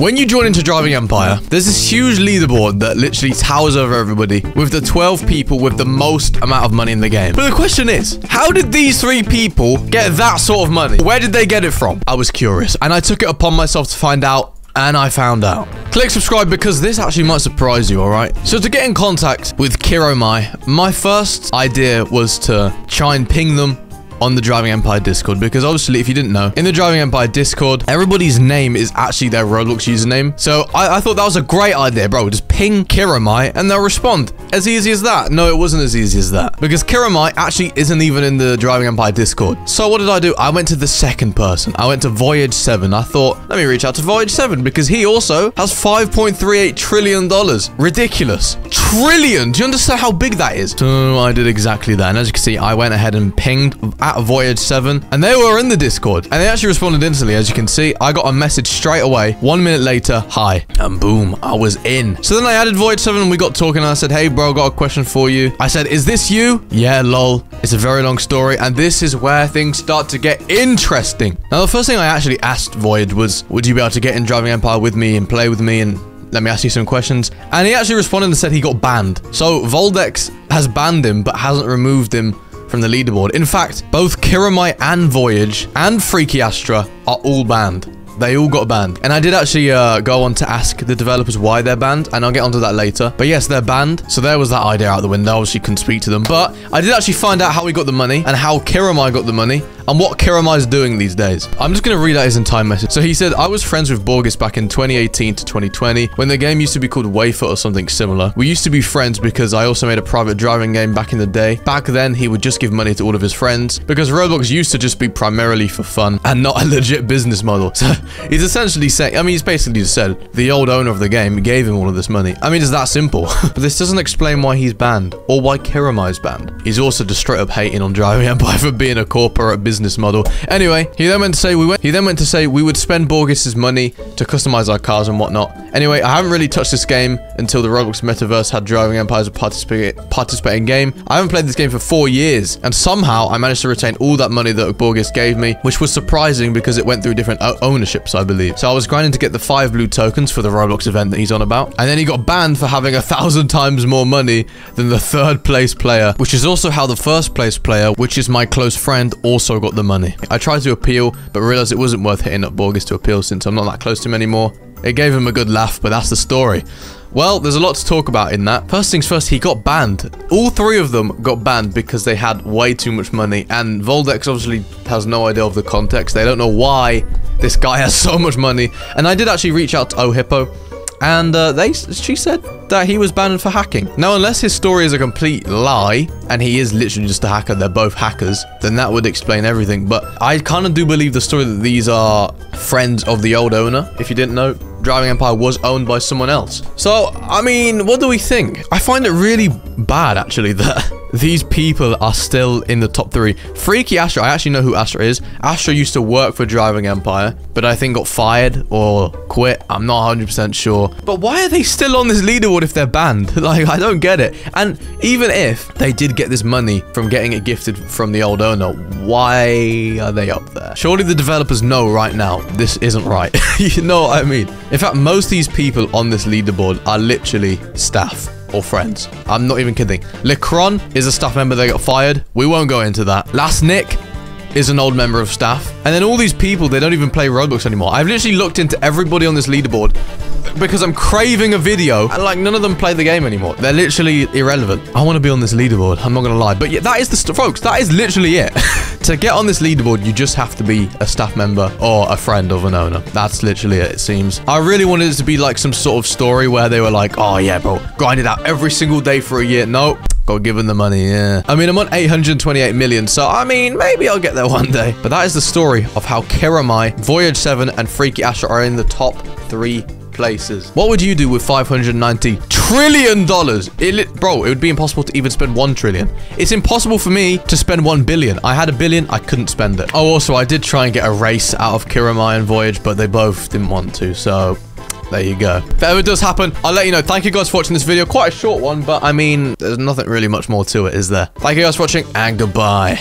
When you join into Driving Empire, there's this huge leaderboard that literally towers over everybody with the 12 people with the most amount of money in the game. But the question is, how did these 3 people get that sort of money? Where did they get it from? I was curious, and I took it upon myself to find out. And I found out. Click subscribe because this actually might surprise you, alright? So to get in contact with Kiromye, my first idea was to try and ping them on the Driving Empire Discord, because obviously, if you didn't know, in the Driving Empire Discord, everybody's name is actually their Roblox username. So I thought that was a great idea, bro. Just ping Kiromye and they'll respond. As easy as that. No, it wasn't as easy as that, because Kiromye actually isn't even in the Driving Empire Discord. So what did I do? I went to the second person. I went to Voyage 7. I thought, let me reach out to Voyage 7 because he also has $5.38 trillion. Ridiculous. Trillion. Do you understand how big that is? So I did exactly that. And as you can see, I went ahead and pinged at Voyage 7 and they were in the Discord and they actually responded instantly. As you can see, I got a message straight away. 1 minute later, hi, and boom, I was in. So then I added Voyage 7 and we got talking and I said, hey bro, got a question for you. I said, is this you? Yeah, lol. It's a very long story and this is where things start to get interesting. Now the first thing I actually asked Voyage was, would you be able to get in Driving Empire with me and play with me and let me ask you some questions? And he actually responded and said he got banned. So Voldex has banned him but hasn't removed him from the leaderboard. In fact, both Kiromye and Voyage and Freaky Astra are all banned. They all got banned. And I did actually go on to ask the developers why they're banned, and I'll get onto that later. But yes, they're banned. So there was that idea out the window. Obviously, couldn't speak to them. But I did actually find out how he got the money and how Kiromye got the money and what Kiromye is doing these days. I'm just going to read out his entire message. So he said, I was friends with Borges back in 2018 to 2020 when the game used to be called Wayfoot or something similar. We used to be friends because I also made a private driving game back in the day. Back then, he would just give money to all of his friends because Roblox used to just be primarily for fun and not a legit business model. So he's essentially saying, I mean, he's basically just said the old owner of the game gave him all of this money. I mean, it's that simple. But this doesn't explain why he's banned or why Kiromye's banned. He's also just straight up hating on Driving Empire for being a corporate business model. Anyway, he then went to say we would spend Borges's money to customize our cars and whatnot. Anyway, I haven't really touched this game until the Roblox Metaverse had Driving Empire as a participating game. I haven't played this game for 4 years, and somehow I managed to retain all that money that Borges gave me, which was surprising because it went through different ownerships, I believe. So I was grinding to get the 5 blue tokens for the Roblox event that he's on about, and then he got banned for having 1,000 times more money than the 3rd place player, which is also how the 1st place player, which is my close friend, also got the money. I tried to appeal, but realized it wasn't worth hitting up Borges to appeal since I'm not that close to him anymore. It gave him a good laugh, but that's the story. Well, there's a lot to talk about in that. First things first, he got banned. All 3 of them got banned because they had way too much money, and Voldex obviously has no idea of the context. They don't know why this guy has so much money. And I did actually reach out to OHippo, and she said that he was banned for hacking. Now, unless his story is a complete lie, and he is literally just a hacker, they're both hackers, then that would explain everything. But I kind of do believe the story that these are friends of the old owner. If you didn't know, Driving Empire was owned by someone else. So, I mean, what do we think? I find it really bad, actually, that these people are still in the top 3. Freaky Astra, I actually know who Astra is. Astra used to work for Driving Empire, but I think got fired or quit. I'm not 100% sure. But why are they still on this leaderboard if they're banned? Like, I don't get it. And even if they did get this money from getting it gifted from the old owner, why are they up there? Surely the developers know right now this isn't right. You know what I mean? In fact, most of these people on this leaderboard are literally staff or friends. I'm not even kidding. Lecron is a staff member that got fired. We won't go into that. Last Nick is an old member of staff. And then all these people, they don't even play Roblox anymore. I've literally looked into everybody on this leaderboard because I'm craving a video, and like none of them play the game anymore. They're literally irrelevant. I want to be on this leaderboard. I'm not gonna lie, but yeah, that is the folks. That is literally it. To get on this leaderboard, you just have to be a staff member or a friend of an owner. That's literally it seems. I really wanted it to be like some sort of story where they were like, oh yeah, bro, grind it out every single day for a year. No. Got given the money, yeah. I mean, I'm on 828 million, so I mean, maybe I'll get there one day. But that is the story of how Kiromye, Voyage 7, and Freaky Astra are in the top 3 places. What would you do with $590 trillion? Bro, it would be impossible to even spend 1 trillion. It's impossible for me to spend 1 billion. I had a billion, I couldn't spend it. Oh, also, I did try and get a race out of Kiromye and Voyage, but they both didn't want to, so there you go. If that ever does happen, I'll let you know. Thank you guys for watching this video. Quite a short one, but I mean, there's nothing really much more to it, is there? Thank you guys for watching, and goodbye.